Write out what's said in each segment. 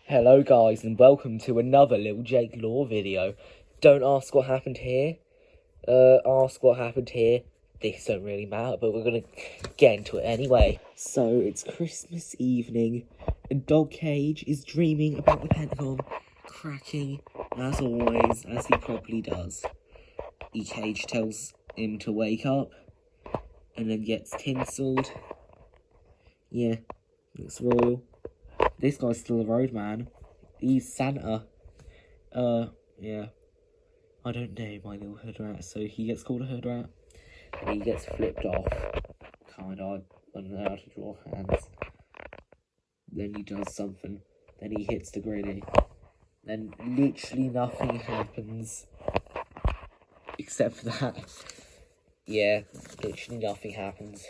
Hello guys and welcome to another Little Jake Lore video. Don't ask what happened here. Ask what happened here. This don't really matter, but we're gonna get into it anyway. So it's Christmas evening and Dog Cage is dreaming about the Pentagon cracking as always, as he probably does. E-Cage tells him to wake up and then gets tinselled. Yeah, it's royal. This guy's still a roadman. He's Santa. Yeah. I don't know my little hood rat, so he gets called a hood rat. And he gets flipped off. Kinda, I don't know how to draw hands. Then he does something. Then he hits the gritty. Then literally nothing happens. Except for that. Yeah, literally nothing happens.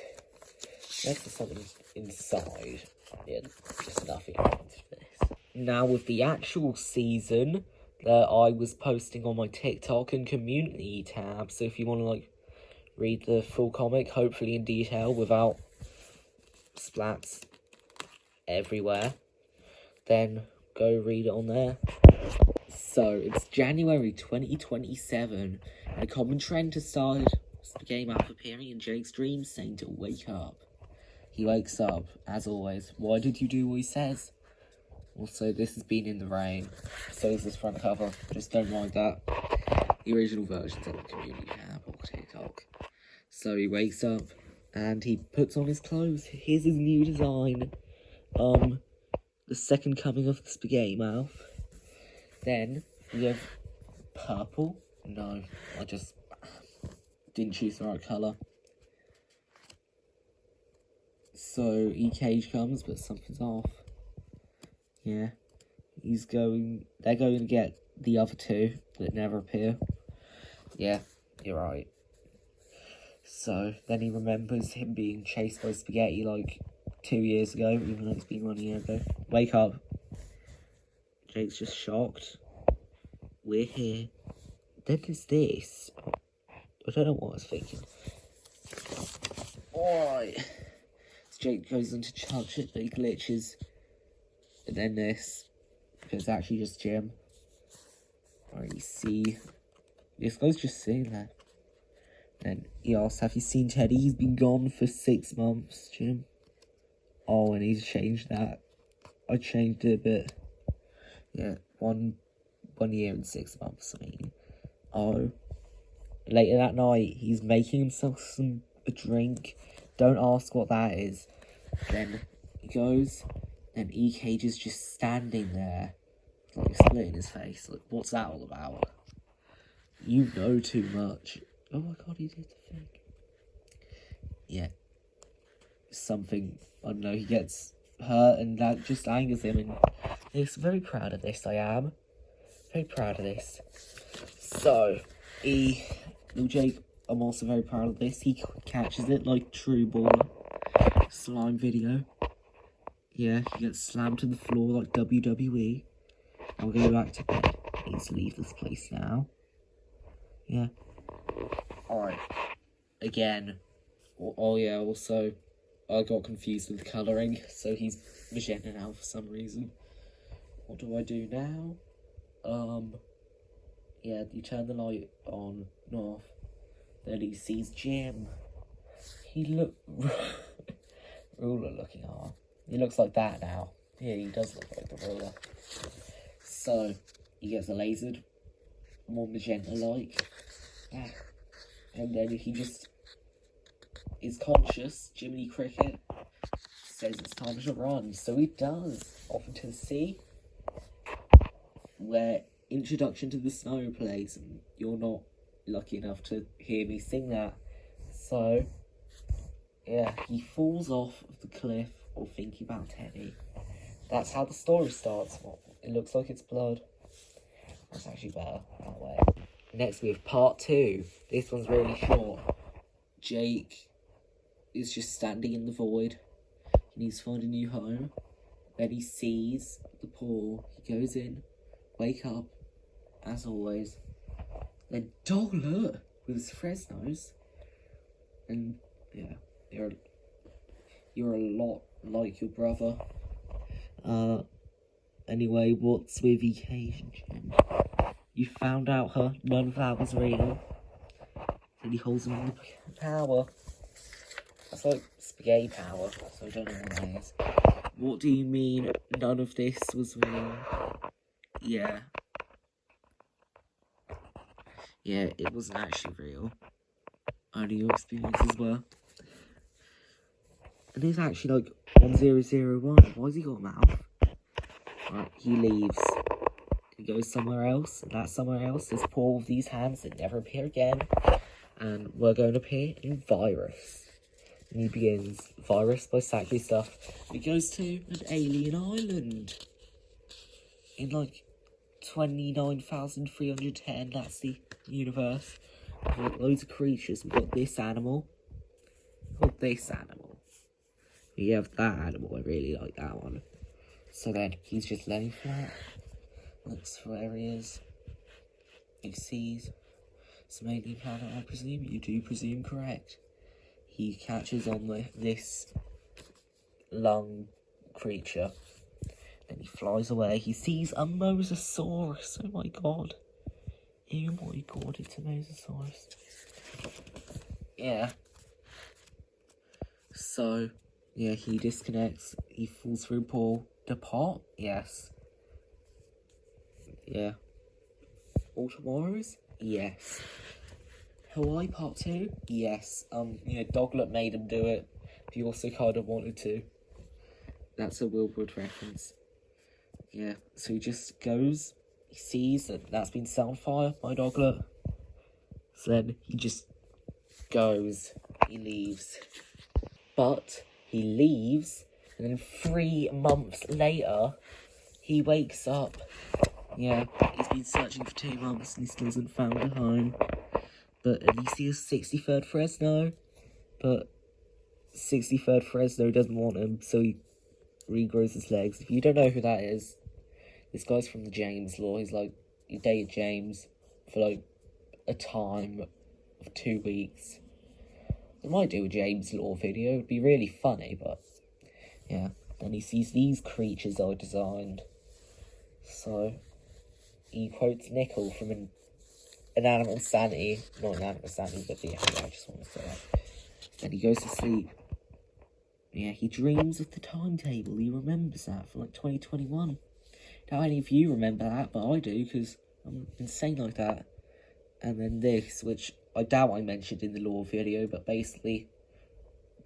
Unless there's something inside. Yeah, just nothing happens for this. Now with the actual season that I was posting on my TikTok and community tab, so if you want to read the full comic, hopefully in detail without splats everywhere, then go read it on there. So it's January 2027 and a common trend has started. The game app appearing in Jake's dreams saying to wake up. He wakes up, as always. Why did you do what he says? Also, this has been in the rain. So is this front cover. Just don't mind that. The original version's on the community tab or TikTok. So he wakes up and he puts on his clothes. Here's his new design. The second coming of the spaghetti mouth. Then we have purple. No, I just didn't choose the right colour. So E-Cage comes, but something's off. Yeah. They're going to get the other two that never appear. Yeah, you're right. So, then he remembers him being chased by spaghetti 2 years ago, even though it's been 1 year ago. Wake up. Jake's just shocked. We're here. Then there's this. I don't know what I was thinking. Alright. Jake goes into charge it, but he glitches. And then this. It's actually just Jim. Alright, you see. This guy's just sitting there. Then he asks, have you seen Teddy? He's been gone for 6 months, Jim. Oh, and he's changed that. I changed it a bit. Yeah, one year and 6 months, I mean. Oh. Later that night, he's making himself a drink. Don't ask what that is. Then he goes, and E-Cage is just standing there, splitting his face. What's that all about? You know too much. Oh my god, he did the thing. Yeah. Something, I don't know, he gets hurt and that just angers him, and he's very proud of this, I am. Very proud of this. So, Little Jake, I'm also very proud of this. He catches it like true baller. Slime video. Yeah, he gets slammed to the floor like WWE. I'll go back to bed. I need to leave this place now. Yeah. Alright. Again. Oh yeah, also, I got confused with the colouring, so he's magenta now for some reason. What do I do now? Yeah, you turn the light on, off. Then he sees Jim. Ruler looking hard. He looks like that now. Yeah, he does look like the ruler. So, he gets a lasered, more magenta-like. And then he just is conscious. Jiminy Cricket says it's time to run. So he does. Off into the sea. Where Introduction to the Snow plays. And you're not lucky enough to hear me sing that. So, yeah, he falls off of the cliff while thinking about Teddy. That's how the story starts. It looks like it's blood. That's actually better that way. Next we have part 2. This one's really short. Jake is just standing in the void. He needs to find a new home. Then he sees the pool. He goes in. Wake up. As always. Then Dog Alert with his Fresnos. And yeah, you're a lot like your brother. Anyway, what's with Vacation Gym? You found out, huh? None of that was real. Then he holds him in the power. That's like spaghetti power, so I don't know what that is. What do you mean none of this was real? Yeah. Yeah, it wasn't actually real. Only your experiences were. And it's actually like 1001. Why has he got a mouth? Right, he leaves. He goes somewhere else, and that somewhere else is Paul with these hands that never appear again. And we're going to appear in Virus. And he begins Virus by Sackley Stuff. He goes to an alien island. In like 29,310, that's the universe. We've got loads of creatures. We've got this animal. We've got this animal. We have that animal. I really like that one. So then he's just laying flat. Looks for where he is. He sees some alien planet, I presume. You do presume correct. He catches on this lung creature. Then he flies away. He sees a Mosasaurus. Oh my god. Oh my god, it's a Mosasaurus. Yeah. So, yeah, he disconnects. He falls through Paul. The pot? Yes. Yeah. All Tomorrows? Yes. Hawaii Part 2? Yes. Doglet made him do it. He also kind of wanted to. That's a Wilbur reference. Yeah, so he just goes, he sees that that's been set on fire by Doglet. So then he just goes, he leaves. But he leaves, and then 3 months later, he wakes up. Yeah, he's been searching for 2 months and he still hasn't found a home. But at least he has 63rd Fresno. But 63rd Fresno doesn't want him, so he regrows his legs. If you don't know who that is, this guy's from the James Law. He's like, he dated James for like a time of 2 weeks. I might do a James Law video. It'd be really funny, but yeah. Then he sees these creatures I designed. So he quotes Nickel from an Animal Insanity. Not an Animal Insanity, but yeah, I just want to say that. Then he goes to sleep. Yeah, he dreams of the timetable. He remembers that from like 2021. Don't any of you remember that, but I do, because I'm insane like that. And then this, which I doubt I mentioned in the lore video, but basically,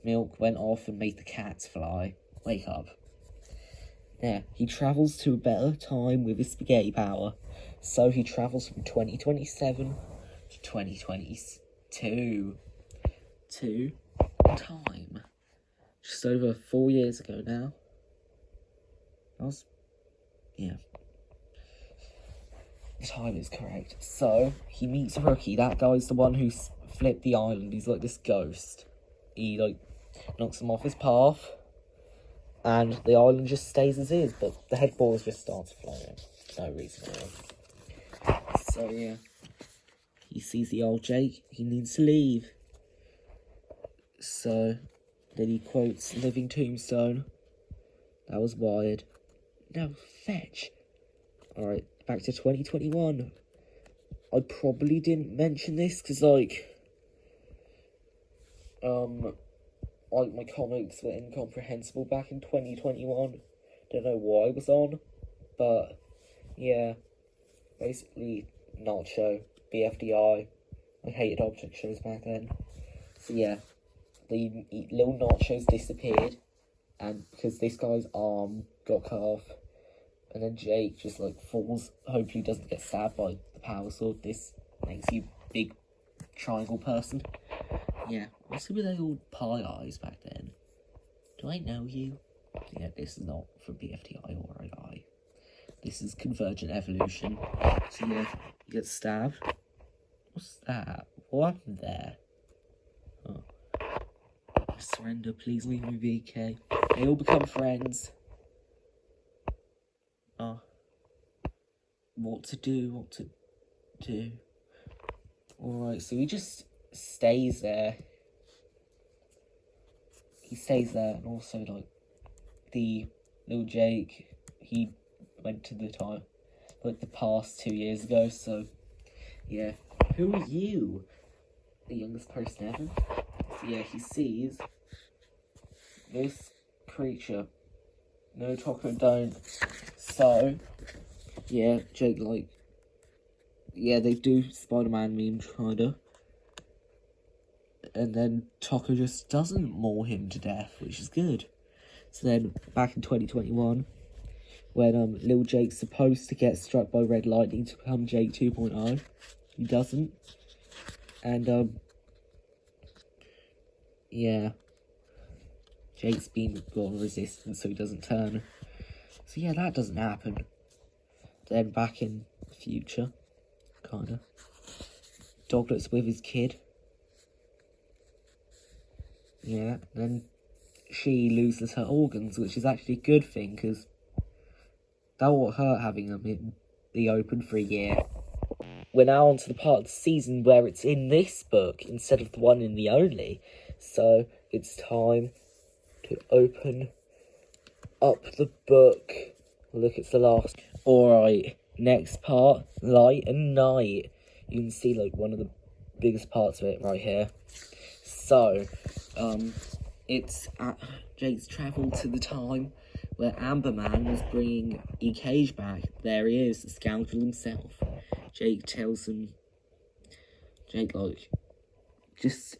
Milk went off and made the cats fly. Wake up. Yeah, he travels to a better time with his spaghetti power. So he travels from 2027 to 2022. To time. Just over 4 years ago now. Yeah. The time is correct. So, he meets Rookie. That guy's the one who flipped the island. He's like this ghost. He, like, knocks him off his path. And the island just stays as is. But the head balls just start to fly in. No reason really. So, yeah. He sees the old Jake. He needs to leave. So, then he quotes Living Tombstone. That was wired. Now, fetch. Alright, back to 2021. I probably didn't mention this, because, like, my comics were incomprehensible back in 2021. Don't know why I was on, but, yeah. Basically, Nacho, BFDI. I hated object shows back then. So, yeah. The little Nachos disappeared, and because this guy's arm got cut off, and then Jake just like falls, hopefully doesn't get stabbed by the power sword. This makes you big triangle person. Yeah, also were they all pie eyes back then? Do I know you? Yeah, this is not from BFTI or AI. This is Convergent Evolution. So yeah, you get stabbed. What's that? What happened there? Oh. Surrender, please leave me be, okay? They all become friends. What to do. Alright, so he just stays there. He stays there, and also, like, the little Jake, he went to the time, like the past 2 years ago. So yeah, who are you? The youngest person ever. So yeah, he sees this creature. No, Taco don't. So yeah, Jake like, yeah, they do Spider-Man memes kinda. And then Taco just doesn't maul him to death, which is good. So then, back in 2021, when little Jake's supposed to get struck by red lightning to become Jake 2.0, he doesn't. And, yeah, Jake's been got resistance, so he doesn't turn. So yeah, that doesn't happen. Then back in the future, kinda, Doglet's with his kid. Yeah, then she loses her organs, which is actually a good thing, because that won't hurt having them in the open for a year. We're now on to the part of the season where it's in this book instead of the one in the only. So it's time to open up the book. Look, it's the last. Alright, next part, Light and Night. You can see like one of the biggest parts of it right here. So, it's at Jake's travelled to the time where Amber Man was bringing E-Cage back. There he is, the scoundrel himself. Jake tells him, Jake, like, just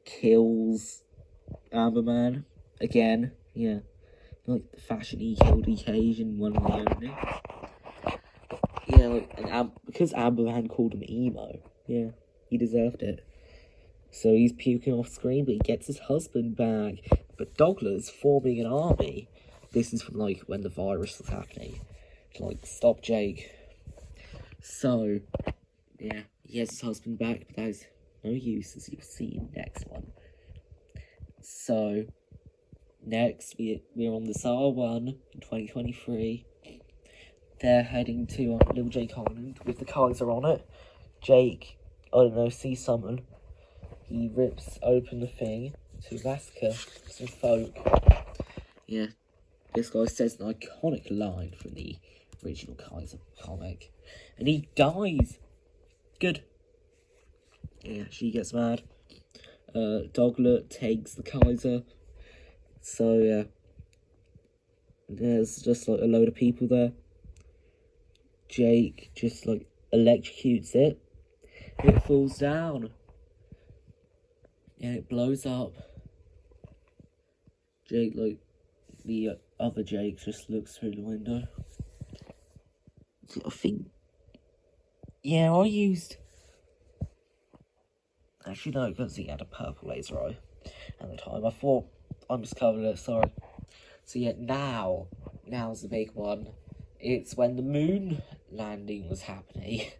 kills Amber Man again. Yeah, like the fashion he killed E-Cage in one of the only. Yeah, like, and because Amber Man called him emo, yeah, he deserved it. So he's puking off screen, but he gets his husband back. But Doglet's forming an army. This is from, like, when the virus was happening. To, like, stop Jake. So, yeah, he has his husband back, but that is no use, as you'll see in the next one. So, next, we're on the Tsar 1 in 2023. They're heading to Little Jake Island with the Kaiser on it. Jake, I don't know, sees someone. He rips open the thing to massacre some folk. Yeah, this guy says an iconic line from the original Kaiser comic. And he dies. Good. Yeah, she gets mad. Doglet takes the Kaiser. So, yeah. There's just, like, a load of people there. Jake just, like, electrocutes it. It falls down. And it blows up. Jake, like, the other Jake just looks through the window. I think... Yeah, I used... Actually, no, because he had a purple laser eye at the time. I thought I miscovered it, sorry. So yeah, now's the big one. It's when the moon landing was happening.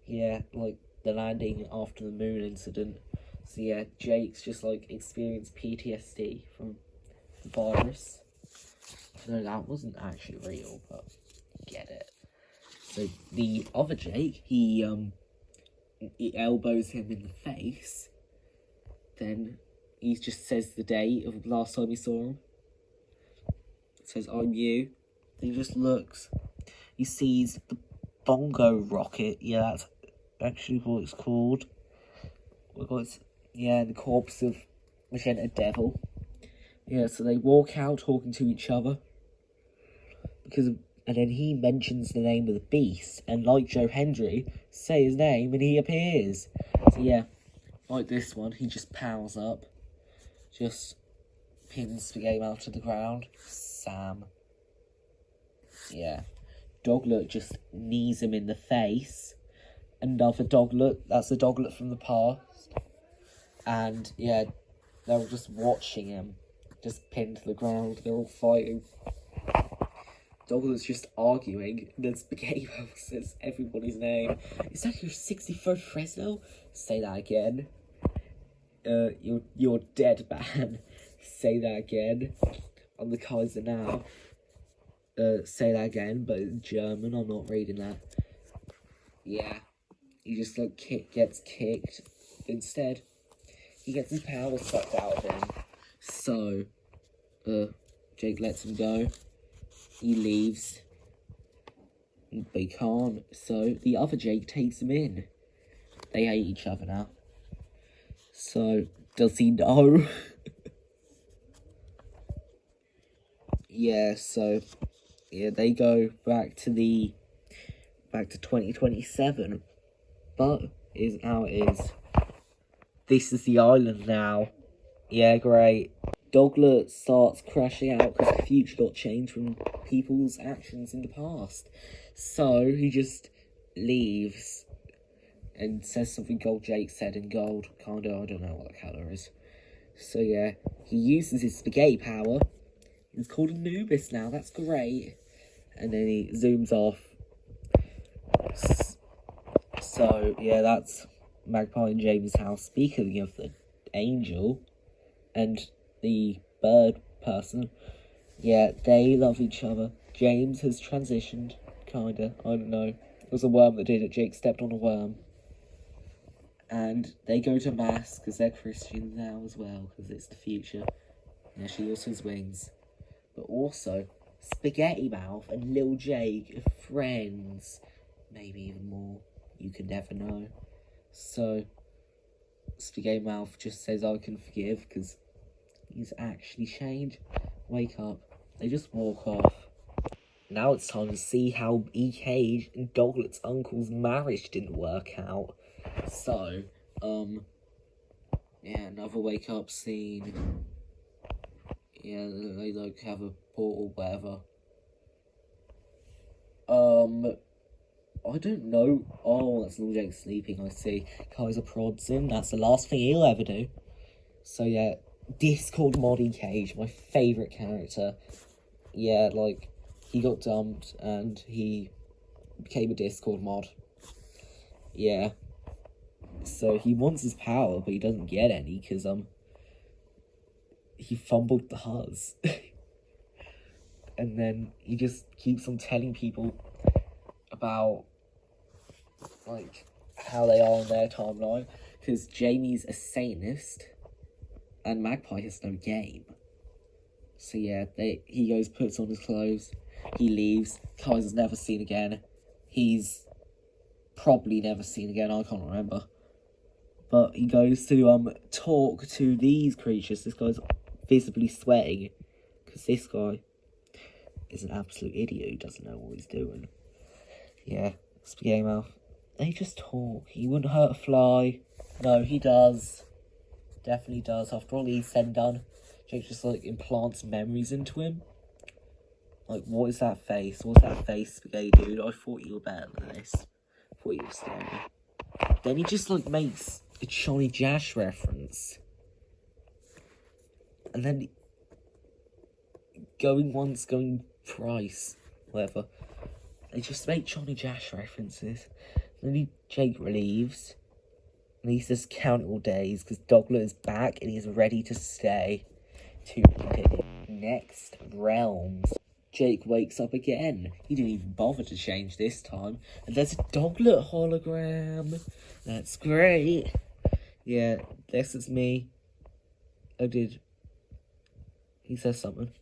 Yeah, like, the landing after the moon incident. So yeah, Jake's just, like, experienced PTSD from the virus. No, that wasn't actually real, but get it. So the other Jake, he elbows him in the face. Then he just says the date of the last time he saw him. It says, I'm you. Then he just looks. He sees the bongo rocket. Yeah, that's actually what it's called. Yeah, the corpse of Magenta Devil. Yeah, so they walk out talking to each other. And then he mentions the name of the beast, and like Joe Hendry, say his name and he appears. So yeah, like this one, he just powers up. Just pins the game out to the ground. Sam. Yeah. Doglet just knees him in the face. Another Doglet, that's the Doglet from the past. And yeah, they're all just watching him, just pinned to the ground. They're all fighting. Doglet's just arguing, and then Spaghetti says everybody's name. Is that your 63rd Fresno? Say that again. You're dead, man. Say that again. I'm the Kaiser now. Say that again, but in German. I'm not reading that. Yeah, he just like gets kicked instead. He gets his power sucked out of him. So, Jake lets him go. He leaves. They can't, so the other Jake takes him in. They hate each other now. So, does he know? Yeah, so, yeah, they go back to 2027. But, is how it is. This is the island now. Yeah, great. Doglet starts crashing out because the future got changed from people's actions in the past. So, he just leaves and says something Gold Jake said in gold. Kinda, I don't know what the colour is. So, yeah, he uses his spaghetti power. It's called Anubis now, that's great. And then he zooms off. So, yeah, that's Magpie and James' house. Speaking of the angel and the bird person, yeah, they love each other. James has transitioned, kinda, I don't know. It was a worm that did it. Jake stepped on a worm. And they go to mass because they're Christians now as well, because it's the future. Yeah, she also has wings. But also, Spaghetti Mouth and Lil Jake are friends. Maybe even more. You can never know. So, Spaghetti Mouth just says, I can forgive, because he's actually changed. Wake up. They just walk off. Now it's time to see how E-Cage and Doglet's uncle's marriage didn't work out. So, yeah, another wake up scene. Yeah, they like have a portal, whatever. I don't know. Oh, that's Lil Jake sleeping, I see. Kaiser prods him. That's the last thing he'll ever do. So, yeah, Discord mod E-Cage, my favourite character. Yeah, like, he got dumped and he became a Discord mod. Yeah. So, he wants his power, but he doesn't get any, because, he fumbled the Huz. And then he just keeps on telling people about, like, how they are on their timeline. Because Jamie's a Satanist, and Magpie has no game. So yeah, he goes, puts on his clothes, he leaves. Kaiser's never seen again. He's probably never seen again, I can't remember. But he goes to talk to these creatures. This guy's visibly sweating, because this guy is an absolute idiot who doesn't know what he's doing. Yeah, Spaghetti Mouth. They just talk. He wouldn't hurt a fly. No, he does. Definitely does. After all he's said and done, Jake just, like, implants memories into him. Like, what is that face? What's that face, Spaghetti Dude? I thought you were better than this. I thought you were scary. Then he just, like, makes a Johnny Jash reference. And then going once, going twice, whatever. They just make Johnny Jash references. Then Jake leaves. And he says count all days because Doglet is back and he's ready to stay to continue. Next realms. Jake wakes up again. He didn't even bother to change this time. And there's a Doglet hologram. That's great. Yeah, this is me. He says something.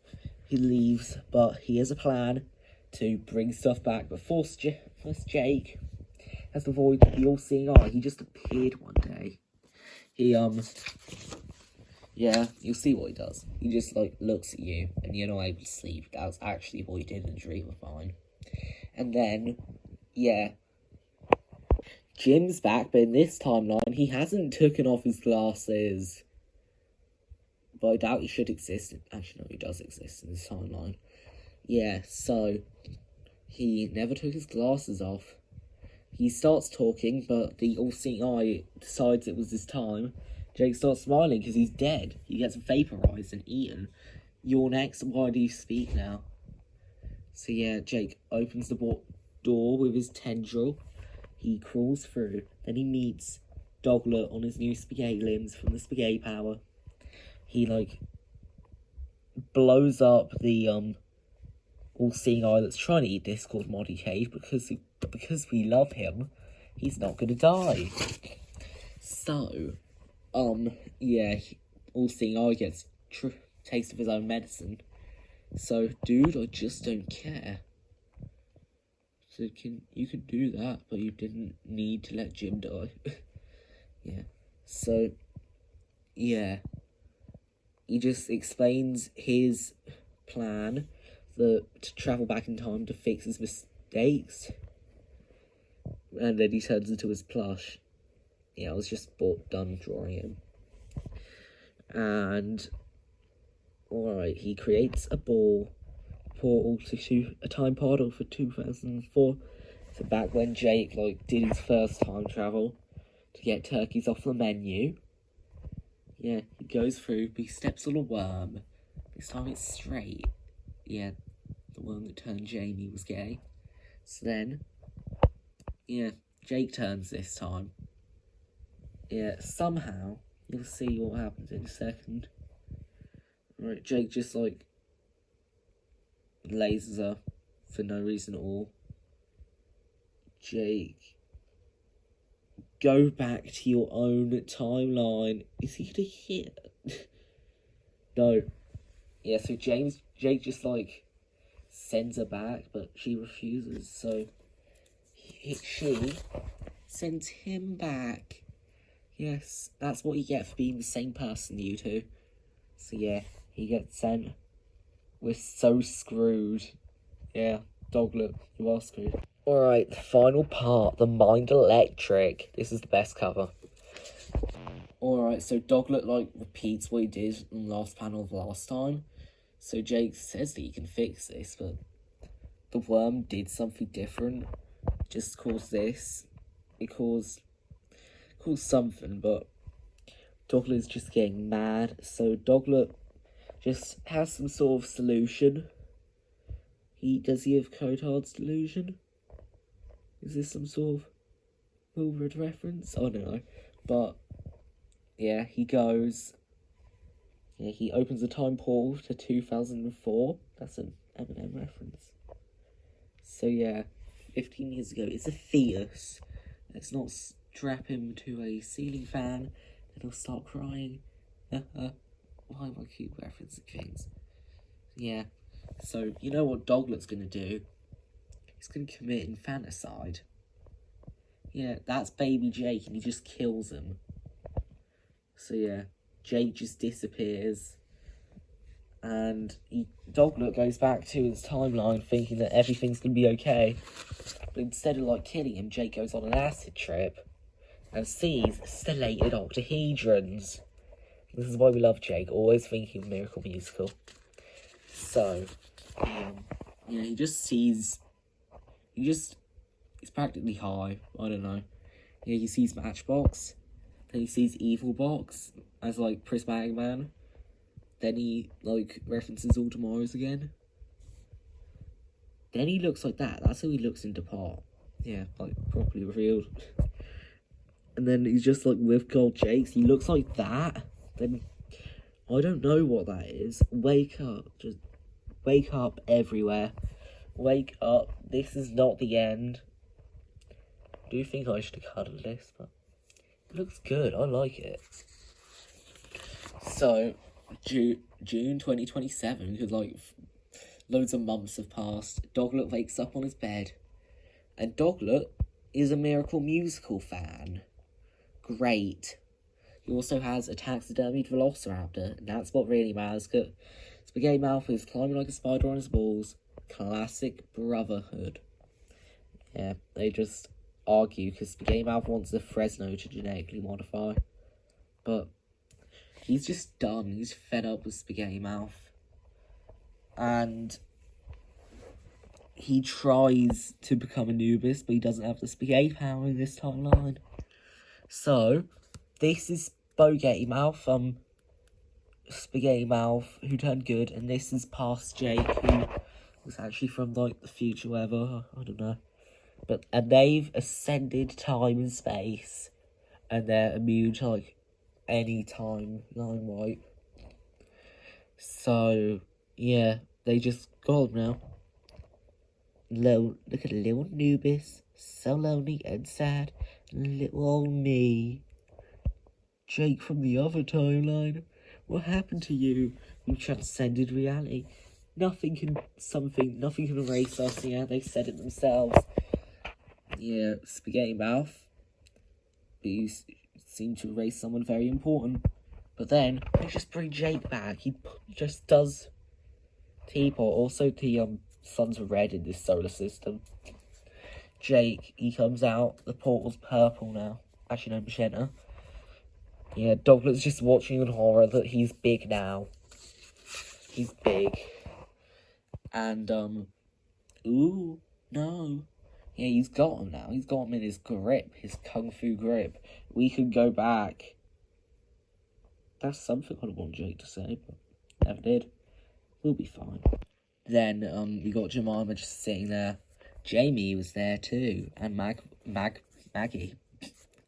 He leaves, but he has a plan to bring stuff back. But first Jake has to avoid the all-seeing eye. He just appeared one day. Yeah, you'll see what he does. He just, like, looks at you, and you're not able to sleep. That's actually what he did in a dream of mine. And then, yeah, Jim's back, but in this timeline, he hasn't taken off his glasses. But I doubt he should exist. Actually, no, he does exist in this timeline. Yeah, so he never took his glasses off. He starts talking, but the all-seeing eye decides it was his time. Jake starts smiling because he's dead. He gets vaporized and eaten. You're next. Why do you speak now? So yeah, Jake opens the door with his tendril. He crawls through. Then he meets Doglet on his new spaghetti limbs from the spaghetti power. He, like, blows up the all-seeing eye that's trying to eat Discord mod E-Cage because we love him. He's not gonna die. So, yeah, all-seeing eye gets taste of his own medicine. So, dude, I just don't care. said, you could do that, but you didn't need to let Jim die. Yeah. So, yeah. He just explains his plan to travel back in time to fix his mistakes. And then he turns into his plush. Yeah, I was just done drawing him. And, alright, he creates a portal to a time portal for 2004. So back when Jake, did his first time travel to get turkeys off the menu. Yeah, he goes through, but he steps on a worm. This time it's straight. Yeah, the worm that turned Jamie was gay. So then, yeah, Jake turns this time. Yeah, somehow, you'll see what happens in a second. Right, Jake just, lasers her for no reason at all. Jake, go back to your own timeline. Is he gonna hit? No. Yeah, so Jake just, sends her back, but she refuses, so she sends him back. Yes, that's what you get for being the same person, you two. So yeah, he gets sent. We're so screwed. Yeah, Doglet, you are screwed. Alright, the final part, the Mind Electric. This is the best cover. Alright, so Doglet, repeats what he did in the last panel of last time. So Jake says that he can fix this, but the worm did something different. Just caused this. It caused something, but Doglet's just getting mad. So Doglet just has some sort of solution. Does he have Cotard's delusion? Is this some sort of Wilbur reference? I don't know. But yeah, he goes. Yeah, he opens a time portal to 2004. That's an Eminem reference. So yeah, 15 years ago, it's a fetus. Let's not strap him to a ceiling fan and he'll start crying. Why am I keep referencing things? Yeah, so you know what Doglet's gonna do? He's gonna commit infanticide. Yeah, that's baby Jake and he just kills him. So yeah, Jake just disappears. And Doglet goes back to his timeline thinking that everything's gonna be okay. But instead of killing him, Jake goes on an acid trip and sees stellated octahedrons. This is why we love Jake, always thinking of Miracle Musical. So, yeah, he just sees, he's practically high, I don't know. Yeah, he sees Matchbox, then he sees Evil Box as, Prismatic Man. Then he, references All Tomorrows again. Then he looks like that. That's how he looks in Depart. Yeah, properly revealed. And then he's just, with Gold Jakes. He looks like that. Then, I don't know what that is. Wake up. Just wake up everywhere. Wake up. This is not the end. I do think I should have cut this, but it looks good. I like it. So, June 2027, because loads of months have passed. Doglet wakes up on his bed, and Doglet is a Miracle Musical fan. Great. He also has a taxidermied Velociraptor, and that's what really matters, because Spaghetti Mouth is climbing like a spider on his balls. Classic brotherhood. Yeah, they just argue, because Spaghetti Mouth wants the Fresno to genetically modify, but he's just done. He's fed up with Spaghetti Mouth. And he tries to become Anubis, but he doesn't have the spaghetti power in this timeline. So, this is Spaghetti Mouth, Spaghetti Mouth, who turned good, and this is past Jake, who was actually from, the future, whatever, I don't know. And they've ascended time and space, and they're immune to, any timeline wipe. So, yeah, they just got him now. Look at little Anubis, so lonely and sad, little old me. Jake from the other timeline, what happened to you? You transcended reality. Nothing can erase us, yeah, they said it themselves. Yeah, Spaghetti Mouth. You seem to erase someone very important. But then, they just bring Jake back. He just does teapot. Also, the suns are red in this solar system. Jake, he comes out. The portal's purple now. Actually, no, magenta. Yeah, Doglet's just watching in horror that he's big now. He's big. And, ooh, no. Yeah, he's got him now. He's got him in his grip, his kung fu grip. We could go back. That's something I want Jake to say, but never did. We'll be fine. Then, we got Jemima just sitting there. Jamie was there too, and Maggie.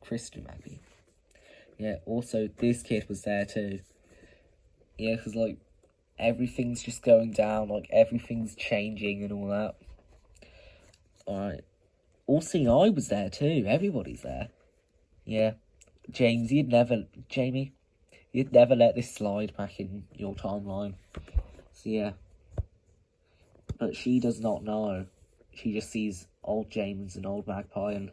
Kristen Maggie. Yeah, also, this kid was there too. Yeah, because, like, everything's just going down, like, everything's changing and all that. Alright. Also, I was there too. Everybody's there. Yeah. Jamie, you'd never let this slide back in your timeline. So, yeah. But she does not know. She just sees old James and old Magpie and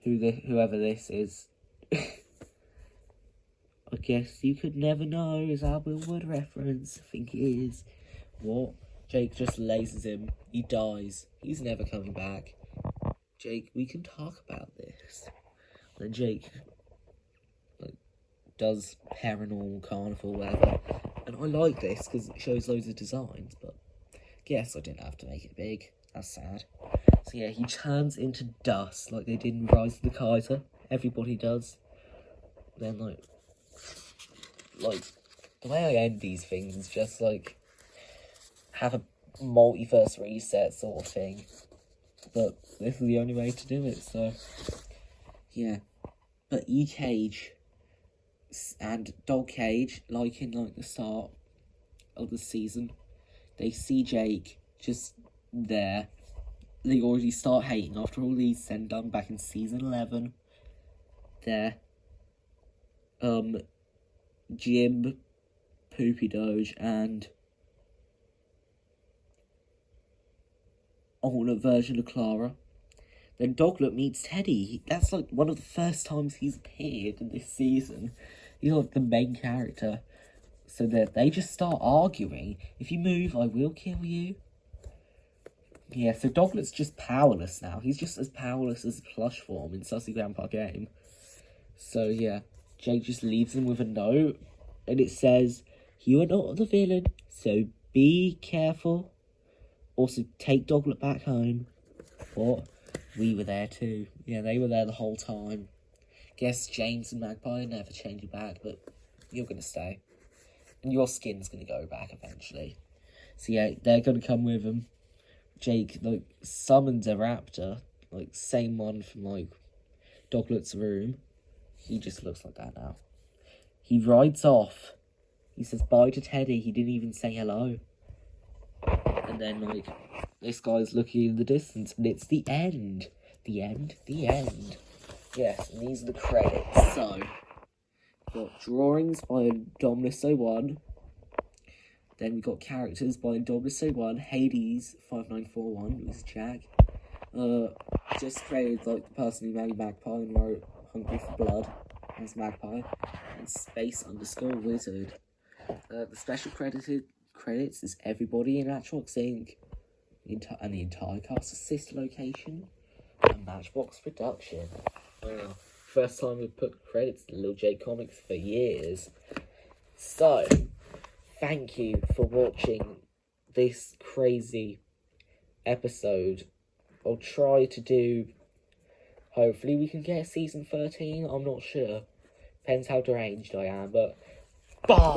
whoever this is. I guess you could never know is our Bill Wood reference. I think it is. What? Jake just lasers him. He dies. He's never coming back. Jake, we can talk about this. Then Jake, like, does Paranormal Carnival, whatever. And I like this because it shows loads of designs, but guess I didn't have to make it big. That's sad. So yeah, he turns into dust like they did in Rise of the Kaiser. Everybody does. Then like the way I end these things is just like have a multiverse reset sort of thing. But this is the only way to do it, so yeah. But E-Cage and Dog Cage, like in like the start of the season, they see Jake just there. They already start hating after all these send done back in season 11. There. Jim, Poopy Doge, and alternate version of Clara. Then Doglet meets Teddy. That's like one of the first times he's appeared in this season. He's like the main character. So that they just start arguing. If you move, I will kill you. Yeah, so Doglet's just powerless now. He's just as powerless as plush form in Sussy Grandpa Game. So yeah, Jake just leaves him with a note. And it says, "You are not the villain, so be careful. Also, take Doglet back home." What? We were there too. Yeah, they were there the whole time. Guess James and Magpie are never changing back, but you're gonna stay. And your skin's gonna go back eventually. So yeah, they're gonna come with him. Jake, like, summons a raptor. Like, same one from, like, Doglet's room. He just looks like that now. He rides off. He says bye to Teddy. He didn't even say hello. And then, like, this guy's looking in the distance, and it's the end. The end. The end. Yes, and these are the credits. So, got drawings by Dominus01. Then we got characters by Dominus01, Hades 5941, who's Jack. Just created like the person who made Magpie and wrote Hungry for Blood as Magpie, and Space_Wizard. The special credits is everybody in Matchbox Inc. And the entire cast assist location and Matchbox Production. Wow. First time we've put credits to Lil J Comics for years. So, thank you for watching this crazy episode. I'll try to do... Hopefully we can get season 13. I'm not sure. Depends how deranged I am, but... Bye!